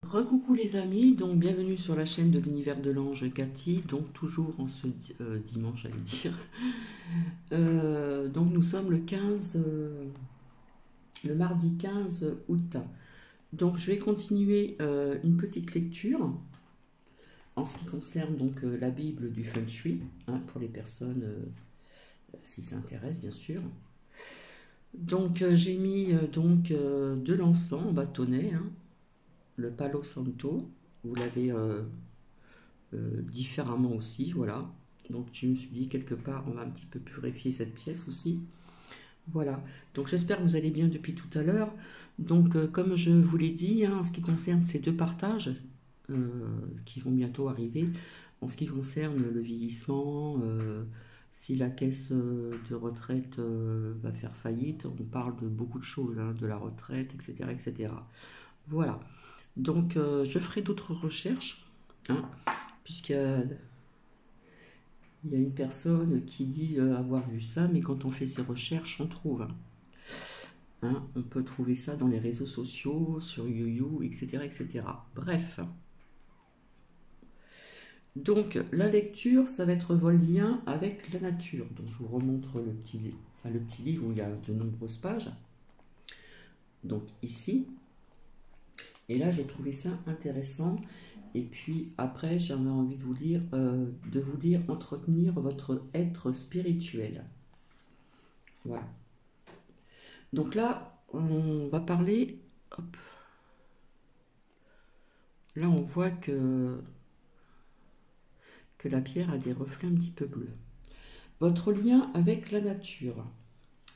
Recoucou les amis, donc bienvenue sur la chaîne de l'univers de l'ange Cathy, donc toujours en ce dimanche j'allais dire. Donc nous sommes le 15, le mardi 15 août. Donc je vais continuer une petite lecture en ce qui concerne donc la Bible du Feng Shui, hein, pour les personnes si ça intéresse bien sûr. Donc j'ai mis de l'encens en bâtonnet, hein, le Palo Santo, vous l'avez différemment aussi, voilà. Donc je me suis dit quelque part on va un petit peu purifier cette pièce aussi. Voilà, donc j'espère que vous allez bien depuis tout à l'heure. Donc comme je vous l'ai dit, hein, en ce qui concerne ces deux partages qui vont bientôt arriver, en ce qui concerne le vieillissement, si la caisse de retraite va faire faillite, on parle de beaucoup de choses, hein, de la retraite, etc. etc. Voilà, donc je ferai d'autres recherches, hein, puisqu'il y a une personne qui dit avoir vu ça, mais quand on fait ses recherches, on trouve. Hein, on peut trouver ça dans les réseaux sociaux, sur YouYou, etc., etc. Bref. Donc, la lecture, ça va être votre lien avec la nature. Donc, je vous remontre le petit livre où il y a de nombreuses pages. Donc, ici. Et là, j'ai trouvé ça intéressant. Et puis, après, j'avais envie de vous lire Entretenir votre être spirituel. Voilà. Donc là, on va parler. Hop, là, on voit que la pierre a des reflets un petit peu bleus. Votre lien avec la nature.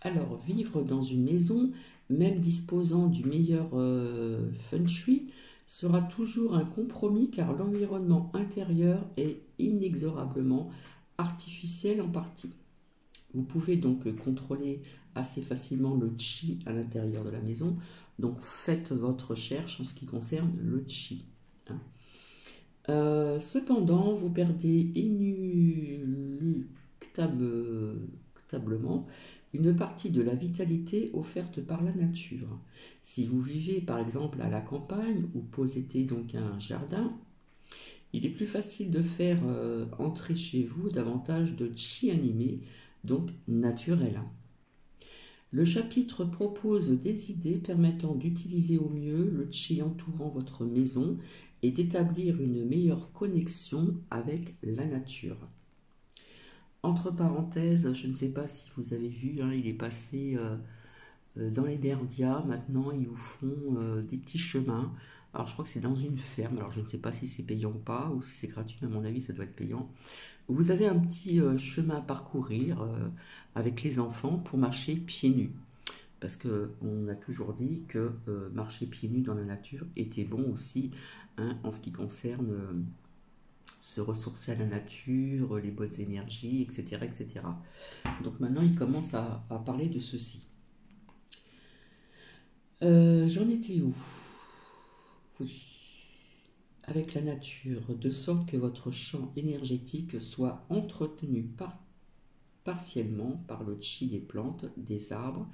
Alors, vivre dans une maison, même disposant du meilleur feng shui, sera toujours un compromis car l'environnement intérieur est inexorablement artificiel en partie. Vous pouvez donc contrôler assez facilement le chi à l'intérieur de la maison. Donc faites votre recherche en ce qui concerne le chi, hein. Cependant, vous perdez inéluctablement une partie de la vitalité offerte par la nature. Si vous vivez par exemple à la campagne ou possédez donc un jardin, il est plus facile de faire entrer chez vous davantage de chi animé, donc naturel. Le chapitre propose des idées permettant d'utiliser au mieux le chi entourant votre maison et d'établir une meilleure connexion avec la nature. Entre parenthèses, je ne sais pas si vous avez vu, hein, il est passé dans les Berdias. Maintenant, ils vous font des petits chemins. Alors, je crois que c'est dans une ferme. Alors, je ne sais pas si c'est payant ou pas, ou si c'est gratuit, mais à mon avis, ça doit être payant. Vous avez un petit chemin à parcourir avec les enfants pour marcher pieds nus. Parce qu'on a toujours dit que marcher pieds nus dans la nature était bon aussi, hein, en ce qui concerne se ressourcer à la nature, les bonnes énergies, etc. etc. Donc maintenant, il commence à parler de ceci. J'en étais où? Oui. Avec la nature, de sorte que votre champ énergétique soit entretenu partiellement par le chi des plantes, des arbres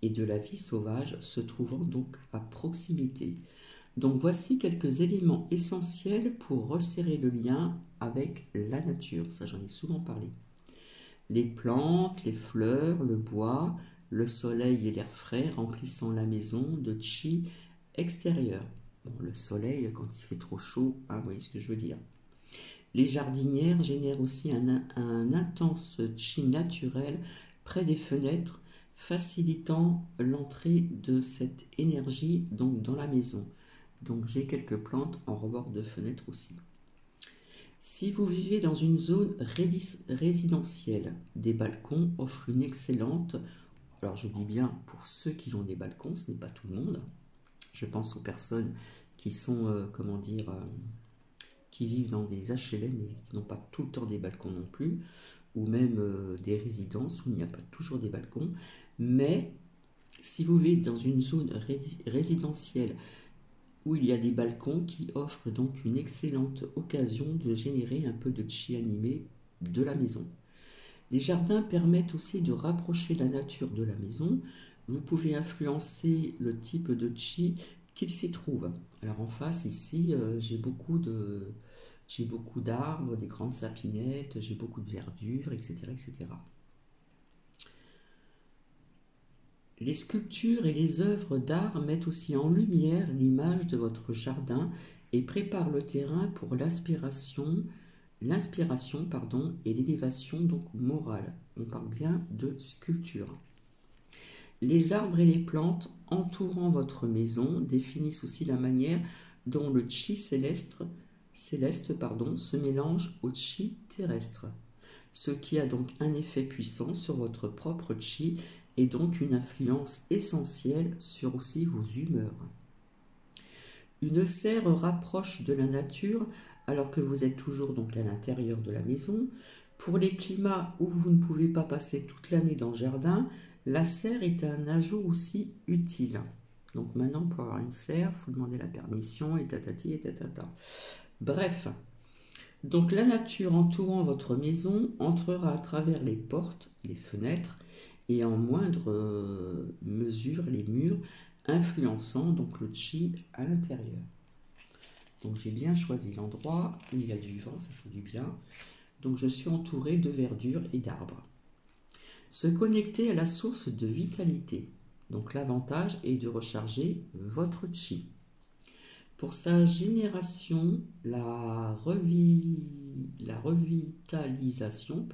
et de la vie sauvage se trouvant donc à proximité. Donc voici quelques éléments essentiels pour resserrer le lien avec la nature. Ça, j'en ai souvent parlé. Les plantes, les fleurs, le bois, le soleil et l'air frais remplissant la maison de chi extérieur. Bon, le soleil, quand il fait trop chaud, hein, vous voyez ce que je veux dire. Les jardinières génèrent aussi un intense chi naturel près des fenêtres, facilitant l'entrée de cette énergie donc dans la maison. Donc j'ai quelques plantes en rebord de fenêtre aussi. Si vous vivez dans une zone résidentielle, des balcons offrent une excellente, alors je dis bien pour ceux qui ont des balcons, ce n'est pas tout le monde. Je pense aux personnes qui sont, qui vivent dans des HLM et qui n'ont pas tout le temps des balcons non plus, ou même des résidences où il n'y a pas toujours des balcons. Mais si vous vivez dans une zone résidentielle où il y a des balcons qui offrent donc une excellente occasion de générer un peu de chi animé de la maison. Les jardins permettent aussi de rapprocher la nature de la maison. Vous pouvez influencer le type de chi qu'il s'y trouve. Alors en face ici, j'ai beaucoup d'arbres, des grandes sapinettes, j'ai beaucoup de verdure, etc., etc. Les sculptures et les œuvres d'art mettent aussi en lumière l'image de votre jardin et préparent le terrain pour l'inspiration, et l'élévation donc morale. On parle bien de sculpture. Les arbres et les plantes entourant votre maison définissent aussi la manière dont le chi céleste se mélange au chi terrestre, ce qui a donc un effet puissant sur votre propre chi et donc une influence essentielle sur aussi vos humeurs. Une serre rapproche de la nature alors que vous êtes toujours donc à l'intérieur de la maison. Pour les climats où vous ne pouvez pas passer toute l'année dans le jardin, la serre est un ajout aussi utile. Donc maintenant, pour avoir une serre, il faut demander la permission et tatati et tatata. Bref, donc la nature entourant votre maison entrera à travers les portes, les fenêtres et en moindre mesure les murs, influençant donc le chi à l'intérieur. Donc j'ai bien choisi l'endroit, il y a du vent, ça fait du bien. Donc je suis entourée de verdure et d'arbres. Se connecter à la source de vitalité. Donc l'avantage est de recharger votre chi. Pour sa génération, la revitalisation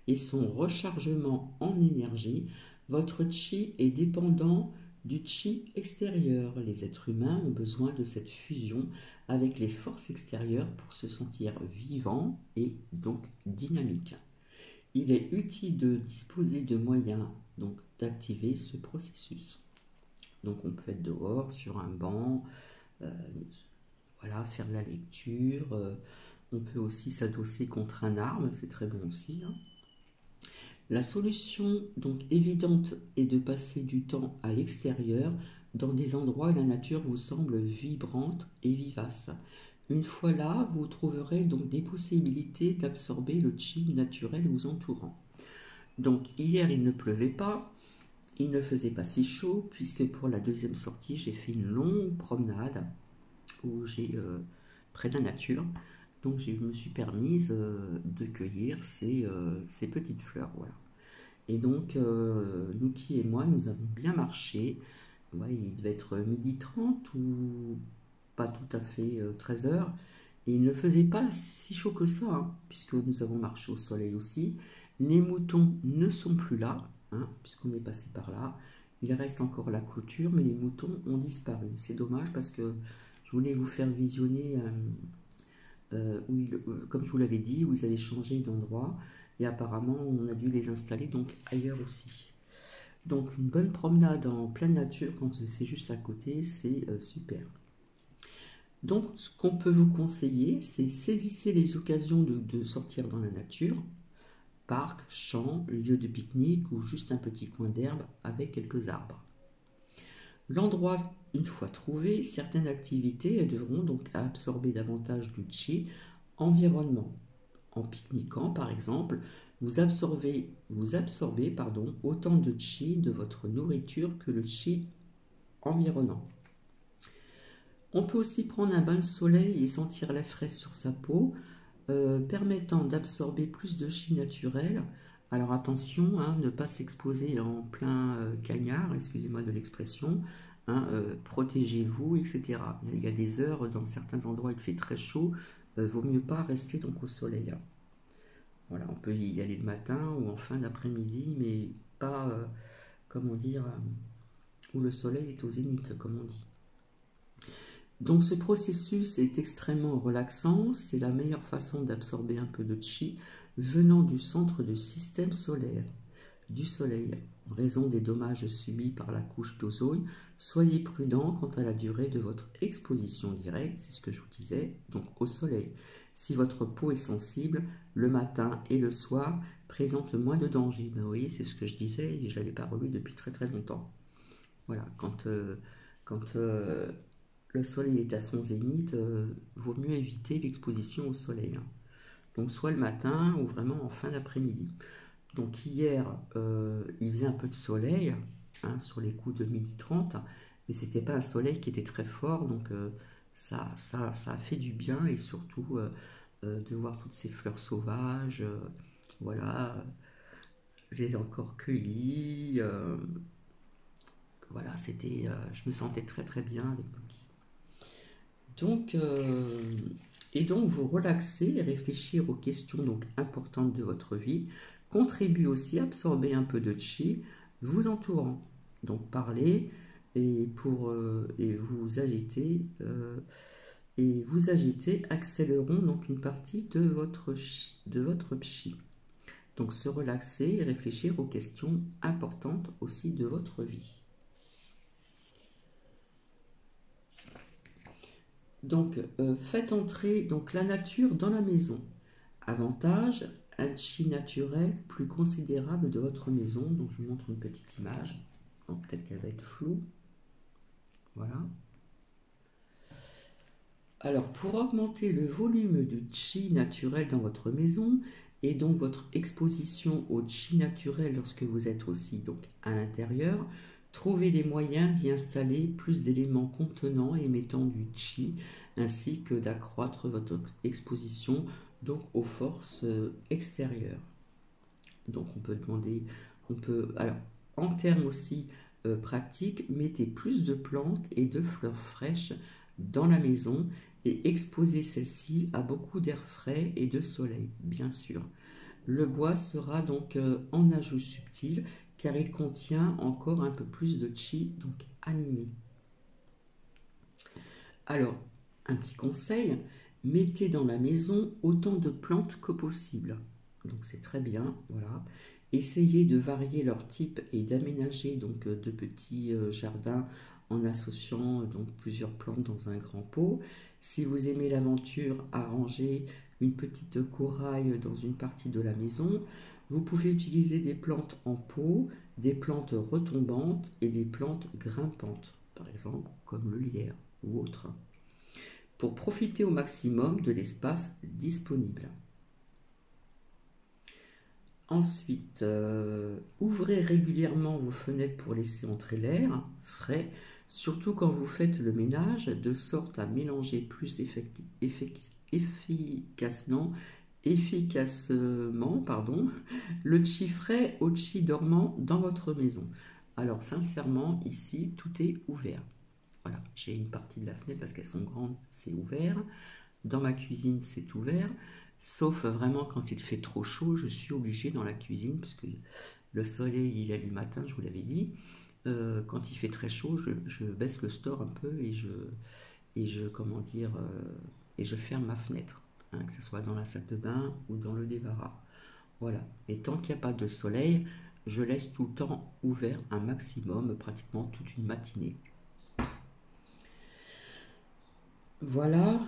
et son rechargement en énergie, votre chi est dépendant du chi extérieur. Les êtres humains ont besoin de cette fusion avec les forces extérieures pour se sentir vivants et donc dynamiques. Il est utile de disposer de moyens donc d'activer ce processus. Donc on peut être dehors sur un banc, voilà, faire de la lecture. On peut aussi s'adosser contre un arbre, c'est très bon aussi. Hein. La solution donc évidente est de passer du temps à l'extérieur, dans des endroits où la nature vous semble vibrante et vivace. Une fois là, vous trouverez donc des possibilités d'absorber le chi naturel vous entourant. Donc hier, il ne pleuvait pas, il ne faisait pas si chaud, puisque pour la deuxième sortie, j'ai fait une longue promenade où j'ai près de la nature. Donc je me suis permise de cueillir ces petites fleurs. Voilà. Et donc, Nuki et moi, nous avons bien marché. Ouais, il devait être 12h30 ou pas tout à fait 13h. Et il ne faisait pas si chaud que ça, hein, puisque nous avons marché au soleil aussi. Les moutons ne sont plus là, hein, puisqu'on est passé par là. Il reste encore la clôture, mais les moutons ont disparu. C'est dommage parce que je voulais vous faire visionner, comme je vous l'avais dit, où ils avaient changé d'endroit. Et apparemment, on a dû les installer donc ailleurs aussi. Donc une bonne promenade en pleine nature, quand c'est juste à côté, c'est super. Donc ce qu'on peut vous conseiller, c'est saisissez les occasions de sortir dans la nature, parc, champ, lieu de pique-nique ou juste un petit coin d'herbe avec quelques arbres. L'endroit, une fois trouvé, certaines activités devront donc absorber davantage du chi environnement. En pique-niquant, par exemple, vous absorbez autant de chi de votre nourriture que le chi environnant. On peut aussi prendre un bain de soleil et sentir la fraise sur sa peau, permettant d'absorber plus de chi naturel. Alors attention, hein, ne pas s'exposer en plein cagnard, excusez-moi de l'expression, hein, protégez-vous, etc. Il y a des heures, dans certains endroits il fait très chaud, vaut mieux pas rester donc au soleil. Hein. Voilà, on peut y aller le matin ou en fin d'après-midi, mais pas, où le soleil est au zénith, comme on dit. Donc ce processus est extrêmement relaxant, c'est la meilleure façon d'absorber un peu de chi venant du centre du système solaire, du soleil. En raison des dommages subis par la couche d'ozone, soyez prudent quant à la durée de votre exposition directe, c'est ce que je vous disais, donc au soleil. Si votre peau est sensible, le matin et le soir présente moins de danger. Mais vous voyez, c'est ce que je disais et je n'avais pas revu depuis très très longtemps. Voilà, quand le soleil est à son zénith, vaut mieux éviter l'exposition au soleil. Hein. Donc soit le matin ou vraiment en fin d'après-midi. Donc hier, il faisait un peu de soleil, hein, sur les coups de 12h30, mais c'était pas un soleil qui était très fort, donc ça a fait du bien, et surtout de voir toutes ces fleurs sauvages, voilà, je les ai encore cueillies, voilà, je me sentais très très bien avec Nookie. Donc, et donc vous relaxer et réfléchir aux questions donc importantes de votre vie contribue aussi à absorber un peu de chi vous entourant. Donc parler et vous agiter accéléreront donc une partie de votre chi. Donc se relaxer et réfléchir aux questions importantes aussi de votre vie. Donc faites entrer donc la nature dans la maison. Avantage, un chi naturel plus considérable de votre maison. Donc je vous montre une petite image. Peut-être qu'elle va être floue. Voilà. Alors pour augmenter le volume du chi naturel dans votre maison et donc votre exposition au chi naturel lorsque vous êtes aussi donc à l'intérieur, trouvez les moyens d'y installer plus d'éléments contenant et émettant du chi ainsi que d'accroître votre exposition donc aux forces extérieures. Donc on peut demander, alors en termes aussi pratiques, mettez plus de plantes et de fleurs fraîches dans la maison et exposez celle-ci à beaucoup d'air frais et de soleil, bien sûr. Le bois sera donc en ajout subtil car il contient encore un peu plus de chi, donc animé. Alors, un petit conseil, mettez dans la maison autant de plantes que possible. Donc c'est très bien, voilà. Essayez de varier leur type et d'aménager donc de petits jardins en associant donc plusieurs plantes dans un grand pot. Si vous aimez l'aventure, arrangez une petite coraille dans une partie de la maison. Vous pouvez utiliser des plantes en pot, des plantes retombantes et des plantes grimpantes, par exemple comme le lierre ou autre, pour profiter au maximum de l'espace disponible. Ensuite, ouvrez régulièrement vos fenêtres pour laisser entrer l'air frais, surtout quand vous faites le ménage, de sorte à mélanger plus efficacement le chi frais au chi dormant dans votre maison. Alors sincèrement, ici, tout est ouvert. Voilà, j'ai une partie de la fenêtre parce qu'elles sont grandes, c'est ouvert. Dans ma cuisine, c'est ouvert. Sauf vraiment quand il fait trop chaud, je suis obligée dans la cuisine, parce que le soleil il est du matin, je vous l'avais dit. Quand il fait très chaud, je baisse le store un peu et je ferme ma fenêtre, hein, que ce soit dans la salle de bain ou dans le débarras. Voilà. Et tant qu'il n'y a pas de soleil, je laisse tout le temps ouvert un maximum, pratiquement toute une matinée. Voilà.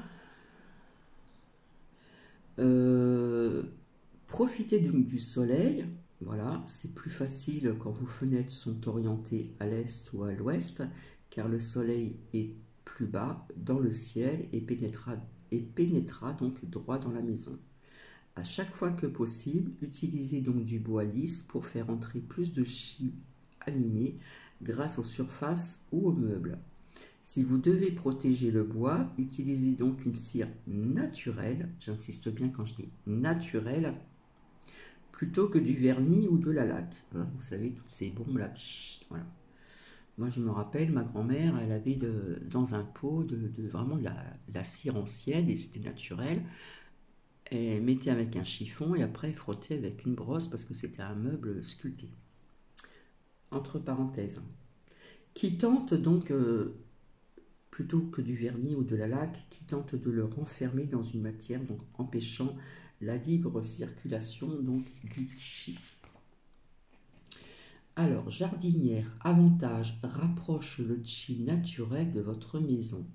Profitez du soleil, voilà, c'est plus facile quand vos fenêtres sont orientées à l'est ou à l'ouest, car le soleil est plus bas dans le ciel et pénétrera donc droit dans la maison. À chaque fois que possible, utilisez donc du bois lisse pour faire entrer plus de chi animé grâce aux surfaces ou aux meubles. Si vous devez protéger le bois, utilisez donc une cire naturelle, j'insiste bien quand je dis naturelle, plutôt que du vernis ou de la laque. Voilà, vous savez, toutes ces bombes là. Voilà. Moi, je me rappelle, ma grand-mère, elle avait dans un pot vraiment de la cire ancienne et c'était naturel. Elle mettait avec un chiffon et après elle frottait avec une brosse parce que c'était un meuble sculpté. Entre parenthèses. Qui tente donc, plutôt que du vernis ou de la laque, qui tente de le renfermer dans une matière, donc empêchant la libre circulation donc du chi. Alors, jardinière, avantage, rapproche le chi naturel de votre maison.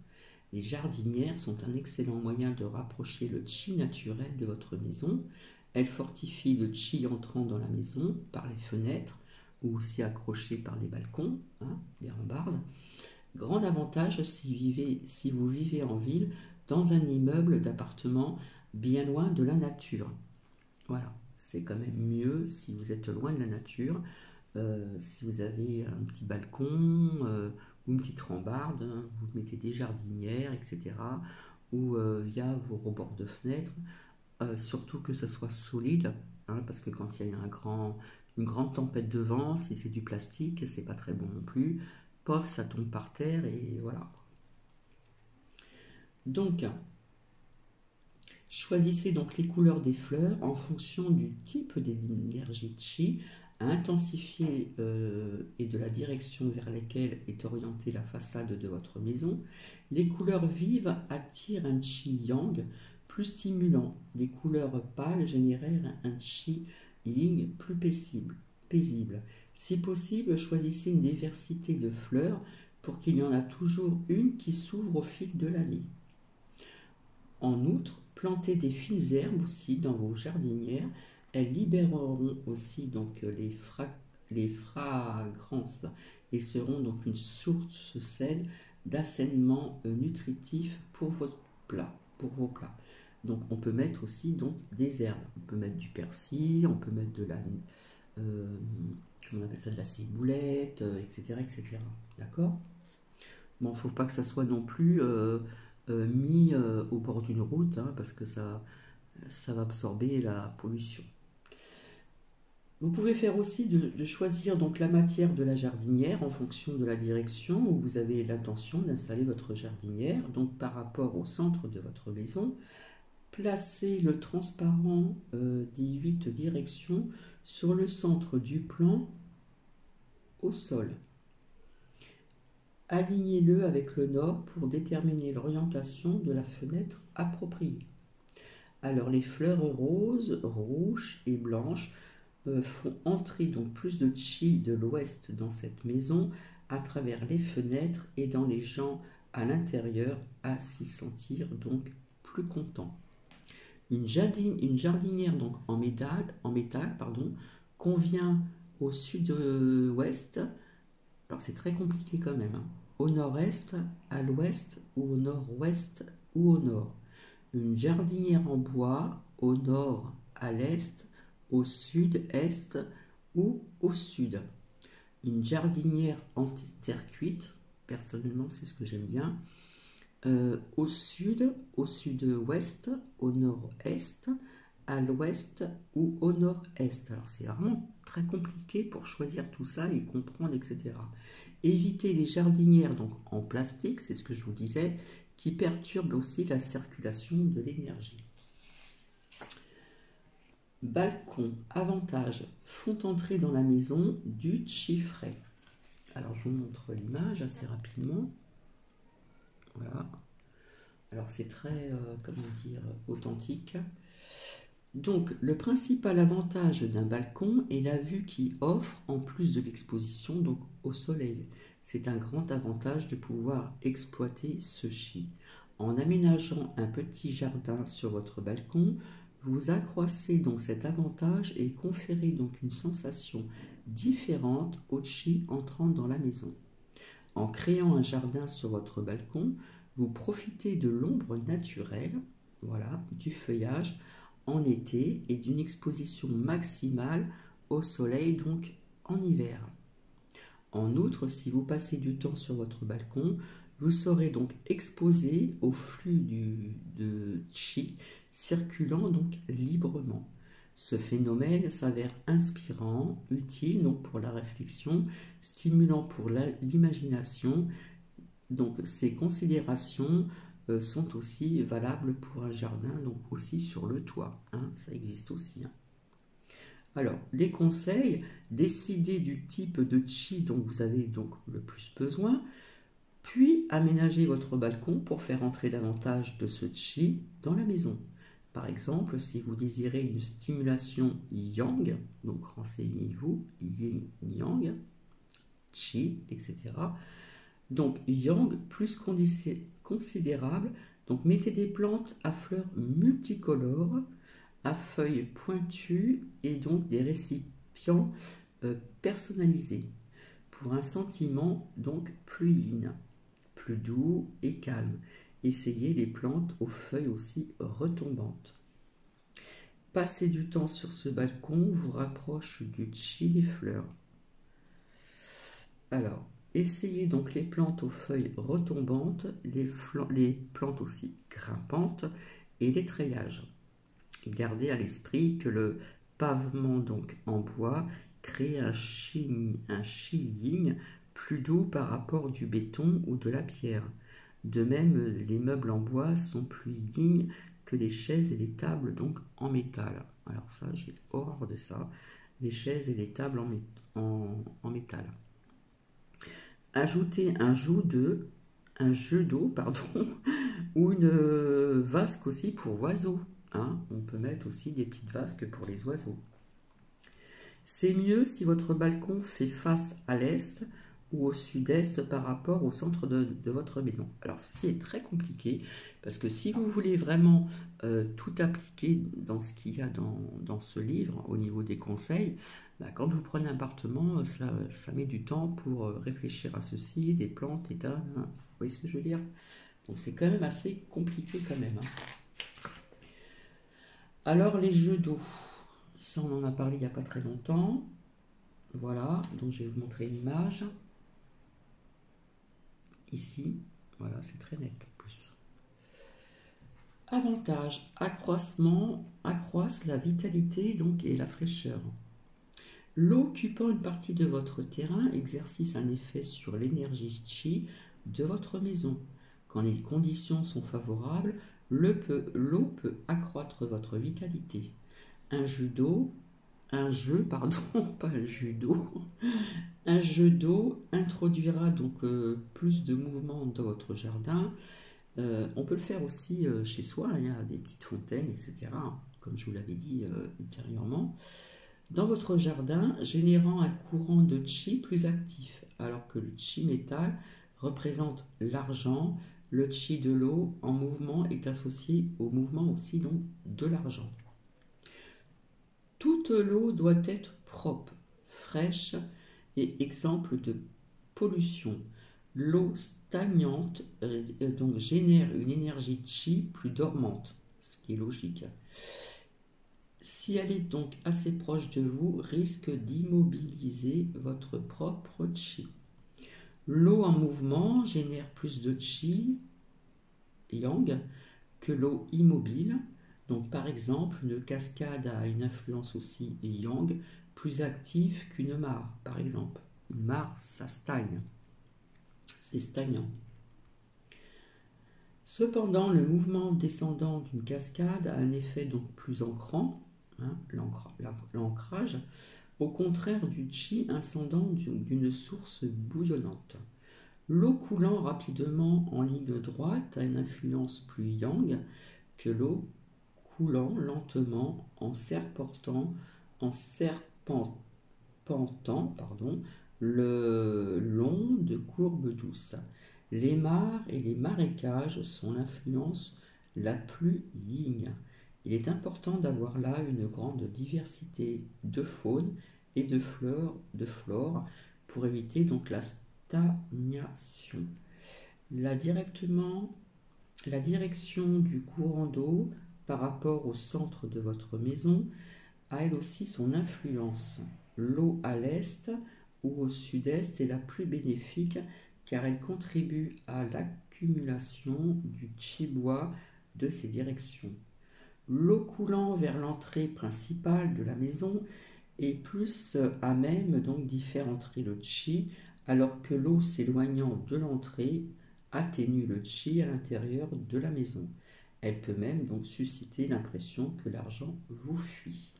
Les jardinières sont un excellent moyen de rapprocher le chi naturel de votre maison. Elles fortifient le chi entrant dans la maison par les fenêtres ou aussi accrochées par des balcons, hein, des rambardes. Grand avantage si vous vivez en ville, dans un immeuble d'appartement bien loin de la nature. Voilà, c'est quand même mieux si vous êtes loin de la nature. Si vous avez un petit balcon ou une petite rambarde, hein, vous mettez des jardinières, etc. Ou il y a vos rebords de fenêtres, surtout que ça soit solide, hein, parce que quand il y a une grande tempête de vent, si c'est du plastique, c'est pas très bon non plus. Pof, ça tombe par terre et voilà. Donc, choisissez donc les couleurs des fleurs en fonction du type d'énergie chi à intensifier et de la direction vers laquelle est orientée la façade de votre maison. Les couleurs vives attirent un chi yang plus stimulant. Les couleurs pâles génèrent un chi yin plus paisible. Si possible, choisissez une diversité de fleurs pour qu'il y en a toujours une qui s'ouvre au fil de l'année. En outre, plantez des fines herbes aussi dans vos jardinières. Elles libéreront aussi donc les fragrances et seront donc une source saine d'assainissement nutritif pour vos plats. Donc on peut mettre aussi donc des herbes. On peut mettre du persil, on peut mettre de la comment on appelle ça, de la ciboulette, etc., etc. D'accord? Bon, il ne faut pas que ça soit non plus mis au bord d'une route, hein, parce que ça va absorber la pollution. Vous pouvez faire aussi de choisir donc la matière de la jardinière en fonction de la direction où vous avez l'intention d'installer votre jardinière. Donc par rapport au centre de votre maison, placez le transparent des 8 directions sur le centre du plan au sol. Alignez-le avec le nord pour déterminer l'orientation de la fenêtre appropriée. Alors les fleurs roses, rouges et blanches font entrer donc plus de chi de l'ouest dans cette maison à travers les fenêtres et dans les gens à l'intérieur à s'y sentir donc plus contents. Une jardinière donc en métal convient au sud-ouest. Alors c'est très compliqué quand même, hein. Au nord-est, à l'ouest ou au nord-ouest ou au nord. Une jardinière en bois au nord, à l'est, au sud-est ou au sud. Une jardinière en terre cuite, personnellement c'est ce que j'aime bien, au sud, au sud-ouest, au nord-est, à l'ouest ou au nord-est. Alors c'est vraiment très compliqué pour choisir tout ça et comprendre, etc. Évitez les jardinières donc en plastique, c'est ce que je vous disais, qui perturbent aussi la circulation de l'énergie. Balcon, avantage, font entrer dans la maison du chi frais. Alors je vous montre l'image assez rapidement. Voilà. Alors c'est très, authentique. Donc le principal avantage d'un balcon est la vue qu'il offre en plus de l'exposition donc au soleil. C'est un grand avantage de pouvoir exploiter ce chi. En aménageant un petit jardin sur votre balcon, vous accroissez donc cet avantage et conférez donc une sensation différente au chi entrant dans la maison. En créant un jardin sur votre balcon, vous profitez de l'ombre naturelle, voilà, du feuillage en été et d'une exposition maximale au soleil donc en hiver. En outre, si vous passez du temps sur votre balcon, vous serez donc exposé au flux de chi circulant donc librement. Ce phénomène s'avère inspirant, utile donc pour la réflexion, stimulant pour l'imagination. Donc ces considérations sont aussi valables pour un jardin, donc aussi sur le toit, hein, ça existe aussi. Hein. Alors, les conseils, décidez du type de chi dont vous avez donc le plus besoin, puis aménagez votre balcon pour faire entrer davantage de ce chi dans la maison. Par exemple, si vous désirez une stimulation yang, donc renseignez-vous, yin, yang, chi, etc. Donc yang plus considérable, donc mettez des plantes à fleurs multicolores, à feuilles pointues et donc des récipients personnalisés pour un sentiment donc plus yin, plus doux et calme. Essayez les plantes aux feuilles aussi retombantes. Passer du temps sur ce balcon vous rapproche du chi des fleurs. Alors, Essayez donc les plantes aux feuilles retombantes, les plantes aussi grimpantes et les treillages. Gardez à l'esprit que le pavement donc en bois crée un shiying plus doux par rapport du béton ou de la pierre. De même, les meubles en bois sont plus yin que les chaises et les tables donc en métal. Alors ça, j'ai horreur de ça, les chaises et les tables en métal. Ajoutez un jeu d'eau, pardon, ou une vasque aussi pour oiseaux. Hein. On peut mettre aussi des petites vasques pour les oiseaux. C'est mieux si votre balcon fait face à l'est ou au sud-est par rapport au centre de votre maison. Alors ceci est très compliqué parce que si vous voulez vraiment tout appliquer dans ce qu'il y a dans ce livre au niveau des conseils, bah, quand vous prenez un appartement, ça met du temps pour réfléchir à ceci, des plantes, des tas, hein. Vous voyez ce que je veux dire? Donc c'est quand même assez compliqué quand même. Hein. Alors les jeux d'eau, ça on en a parlé il n'y a pas très longtemps. Voilà, donc je vais vous montrer une image. Ici, voilà, c'est très net en plus. Avantage, accroissent la vitalité donc, et la fraîcheur. L'eau occupant une partie de votre terrain exerce un effet sur l'énergie chi de votre maison. Quand les conditions sont favorables, l'eau peut accroître votre vitalité. Un jeu d'eau, pas un jus d'eau, un jeu d'eau introduira donc plus de mouvement dans votre jardin. On peut le faire aussi chez soi, il y a des petites fontaines, etc., comme je vous l'avais dit ultérieurement. Dans votre jardin, générant un courant de chi plus actif, alors que le chi métal représente l'argent, le chi de l'eau en mouvement est associé au mouvement aussi donc de l'argent. Toute l'eau doit être propre, fraîche et exemple de pollution. L'eau stagnante donc génère une énergie chi plus dormante, ce qui est logique. Si elle est donc assez proche de vous, risque d'immobiliser votre propre chi. L'eau en mouvement génère plus de chi, yang, que l'eau immobile. Donc par exemple, une cascade a une influence aussi yang, plus active qu'une mare, par exemple. Une mare, ça stagne. C'est stagnant. Cependant, le mouvement descendant d'une cascade a un effet donc plus ancrant, hein, l'ancrage, au contraire du chi ascendant d'une source bouillonnante. L'eau coulant rapidement en ligne droite a une influence plus yang que l'eau coulant lentement en serpentant le long de courbes douces. Les mares et les marécages sont l'influence la plus yin. Il est important d'avoir là une grande diversité de faune et de flore pour éviter donc la stagnation. La direction du courant d'eau par rapport au centre de votre maison a elle aussi son influence. L'eau à l'est ou au sud-est est la plus bénéfique car elle contribue à l'accumulation du chi bois de ces directions. L'eau coulant vers l'entrée principale de la maison est plus à même donc d'y faire entrer le chi, alors que l'eau s'éloignant de l'entrée atténue le chi à l'intérieur de la maison. Elle peut même donc susciter l'impression que l'argent vous fuit.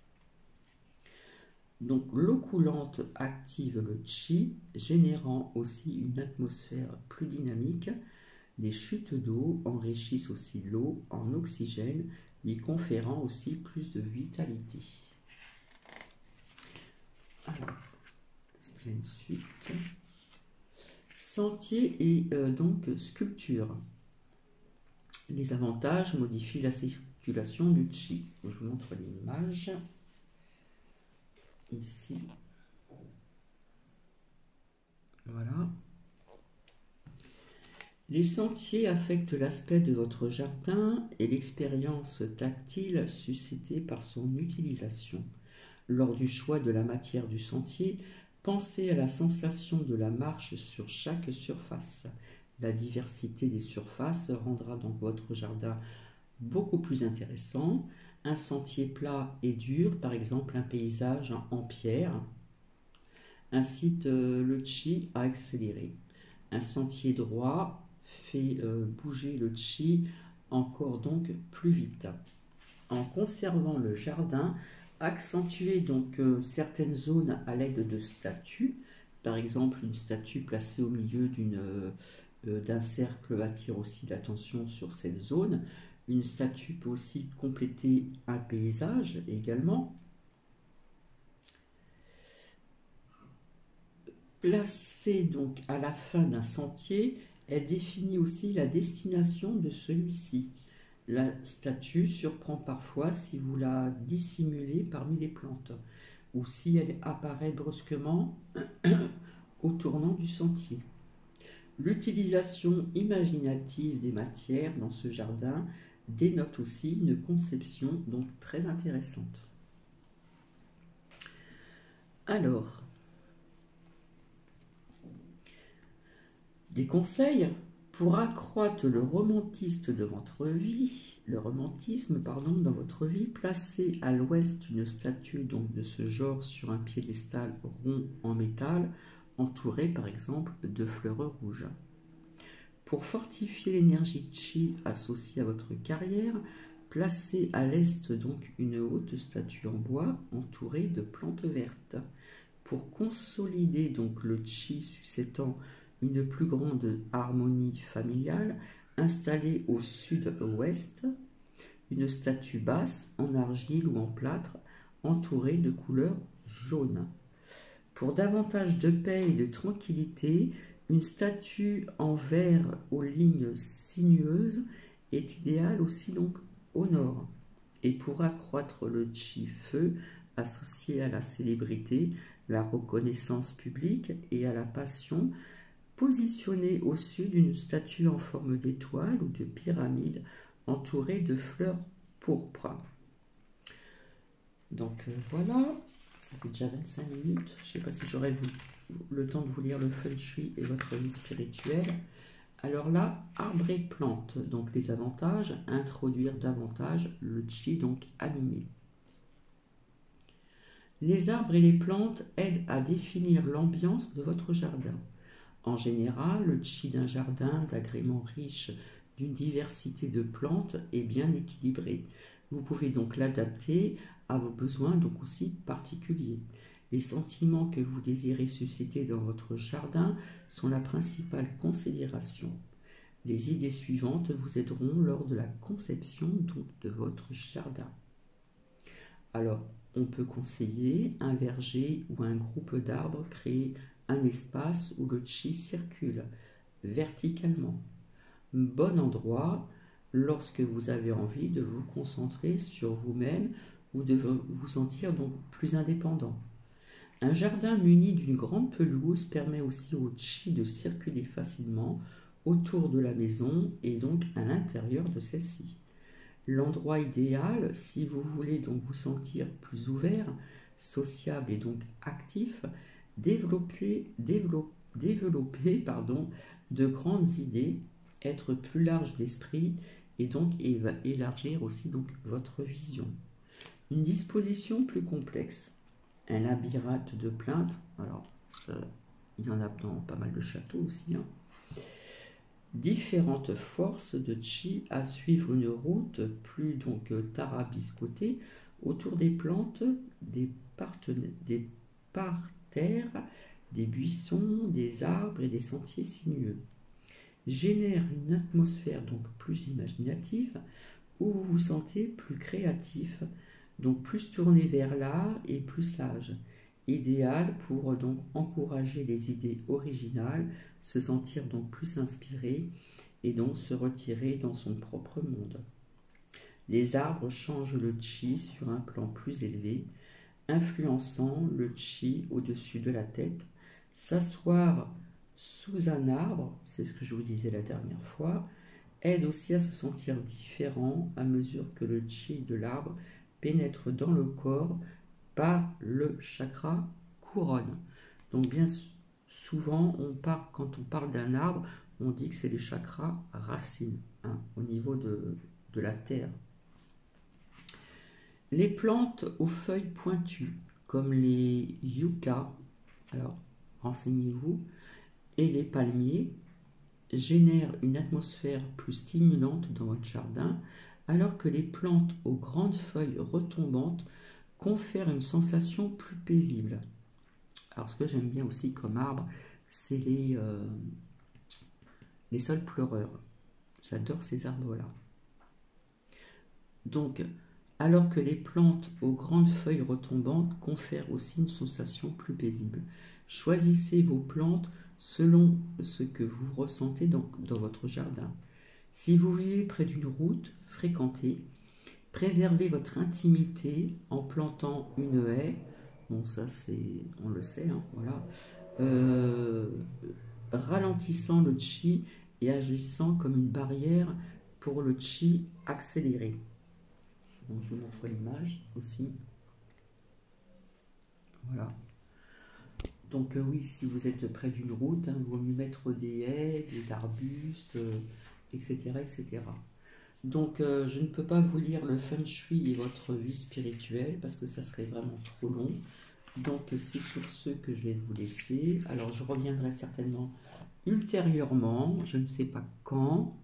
Donc l'eau coulante active le chi, générant aussi une atmosphère plus dynamique. Les chutes d'eau enrichissent aussi l'eau en oxygène, lui conférant aussi plus de vitalité. Alors, est-ce qu'il y a une suite? Sentier et donc sculpture. Les avantages modifient la circulation du chi. Je vous montre l'image. Ici. Voilà. Les sentiers affectent l'aspect de votre jardin et l'expérience tactile suscitée par son utilisation. Lors du choix de la matière du sentier, Pensez à la sensation de la marche sur chaque surface. La diversité des surfaces rendra donc votre jardin beaucoup plus intéressant. Un sentier plat et dur, par exemple un paysage en pierre, incite le chi à accélérer. Un sentier droit fait bouger le chi encore donc plus vite. En conservant le jardin, accentuez donc certaines zones à l'aide de statues. Par exemple, une statue placée au milieu d'un cercle attire aussi l'attention sur cette zone. Une statue peut aussi compléter un paysage également. Placée donc à la fin d'un sentier, elle définit aussi la destination de celui-ci. La statue surprend parfois si vous la dissimulez parmi les plantes ou si elle apparaît brusquement au tournant du sentier. L'utilisation imaginative des matières dans ce jardin dénote aussi une conception donc très intéressante. Alors, des conseils pour accroître le romantisme dans votre vie, dans votre vie, placez à l'ouest une statue donc de ce genre sur un piédestal rond en métal, entouré par exemple de fleurs rouges. Pour fortifier l'énergie chi associée à votre carrière, placez à l'est donc une haute statue en bois entourée de plantes vertes. Pour consolider donc le chi suscitant une plus grande harmonie familiale, installée au sud-ouest, une statue basse en argile ou en plâtre entourée de couleurs jaunes. Pour davantage de paix et de tranquillité, une statue en verre aux lignes sinueuses est idéale aussi donc au nord. Et pour accroître le chi feu associé à la célébrité, la reconnaissance publique et à la passion, positionnée au sud une statue en forme d'étoile ou de pyramide entourée de fleurs pourpres. Donc voilà, ça fait déjà 25 minutes. Je ne sais pas si j'aurai le temps de vous lire le feng shui et votre vie spirituelle. Alors là, arbre et plantes, donc les avantages, introduire davantage le chi donc animé. Les arbres et les plantes aident à définir l'ambiance de votre jardin. En général, le chi d'un jardin d'agrément riche d'une diversité de plantes est bien équilibré. Vous pouvez donc l'adapter à vos besoins donc aussi particuliers. Les sentiments que vous désirez susciter dans votre jardin sont la principale considération. Les idées suivantes vous aideront lors de la conception donc, de votre jardin. Alors, on peut conseiller un verger ou un groupe d'arbres créer un espace où le chi circule verticalement. Bon endroit lorsque vous avez envie de vous concentrer sur vous-même ou de vous sentir donc plus indépendant. Un jardin muni d'une grande pelouse permet aussi au chi de circuler facilement autour de la maison et donc à l'intérieur de celle-ci. L'endroit idéal, si vous voulez donc vous sentir plus ouvert, sociable et donc actif, développer de grandes idées, être plus large d'esprit et donc élargir aussi donc votre vision. Une disposition plus complexe, un labyrinthe de plaintes, alors il y en a dans pas mal de châteaux aussi, hein. Différentes forces de chi à suivre une route plus donc tarabiscotée autour des plantes, des parterres, des buissons, des arbres et des sentiers sinueux. Génère une atmosphère donc plus imaginative où vous vous sentez plus créatif, donc plus tourné vers l'art et plus sage. Idéal pour donc encourager les idées originales, se sentir donc plus inspiré et donc se retirer dans son propre monde. Les arbres changent le chi sur un plan plus élevé, influençant le chi au-dessus de la tête. S'asseoir sous un arbre, c'est ce que je vous disais la dernière fois, aide aussi à se sentir différent à mesure que le chi de l'arbre pénètre dans le corps par le chakra couronne. Donc bien souvent, quand on parle d'un arbre, on dit que c'est le chakra racine, hein, au niveau de la terre. Les plantes aux feuilles pointues, comme les yuccas, alors renseignez-vous, et les palmiers, génèrent une atmosphère plus stimulante dans votre jardin, alors que les plantes aux grandes feuilles retombantes confèrent une sensation plus paisible. Alors ce que j'aime bien aussi comme arbre, c'est les saules pleureurs. J'adore ces arbres-là. Donc, alors que les plantes aux grandes feuilles retombantes confèrent aussi une sensation plus paisible. Choisissez vos plantes selon ce que vous ressentez dans votre jardin. Si vous vivez près d'une route fréquentée, préservez votre intimité en plantant une haie. Bon, ça, on le sait, hein, voilà. Ralentissant le chi et agissant comme une barrière pour le chi accéléré. Donc, je vous montre l'image aussi. Voilà. Donc oui, si vous êtes près d'une route, hein, il vaut mieux mettre des haies, des arbustes, etc., etc. Donc je ne peux pas vous lire le feng shui et votre vie spirituelle parce que ça serait vraiment trop long. Donc c'est sur ce que je vais vous laisser. Alors je reviendrai certainement ultérieurement, je ne sais pas quand.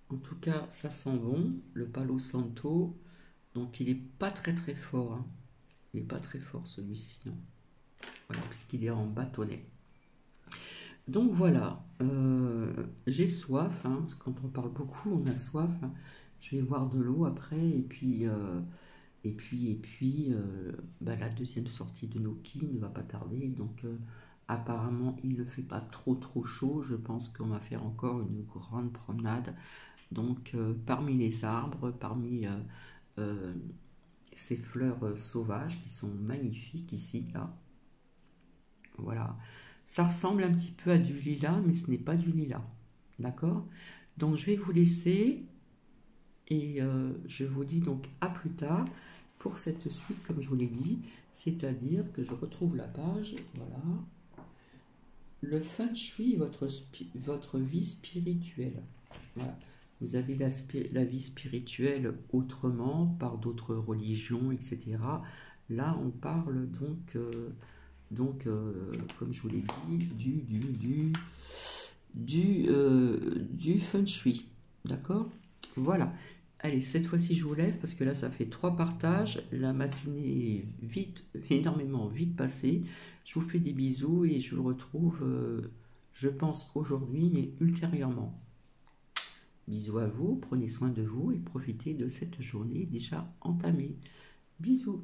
En tout cas, ça sent bon, le Palo Santo. Donc il n'est pas très très fort, hein. Il n'est pas très fort celui-ci, hein. Voilà, puisqu'il est en bâtonnet. Donc voilà, j'ai soif, hein, parce que quand on parle beaucoup, on a soif, hein. Je vais boire de l'eau après, et puis, la deuxième sortie de Noki ne va pas tarder. Donc apparemment, il ne fait pas trop chaud. Je pense qu'on va faire encore une grande promenade. Donc parmi les arbres, parmi ces fleurs sauvages qui sont magnifiques ici, là. Voilà. Ça ressemble un petit peu à du lilas, mais ce n'est pas du lilas. D'accord? Donc je vais vous laisser et je vous dis donc à plus tard pour cette suite, comme je vous l'ai dit, c'est-à-dire que je retrouve la page, voilà. Le feng shui, votre vie spirituelle. Voilà. Vous avez la vie spirituelle autrement, par d'autres religions, etc. Là, on parle donc, comme je vous l'ai dit, du feng shui. D'accord? Voilà. Allez, cette fois-ci, je vous laisse parce que là, ça fait 3 partages. La matinée est énormément vite passée. Je vous fais des bisous et je vous retrouve, je pense, aujourd'hui, mais ultérieurement. Bisous à vous, prenez soin de vous et profitez de cette journée déjà entamée. Bisous.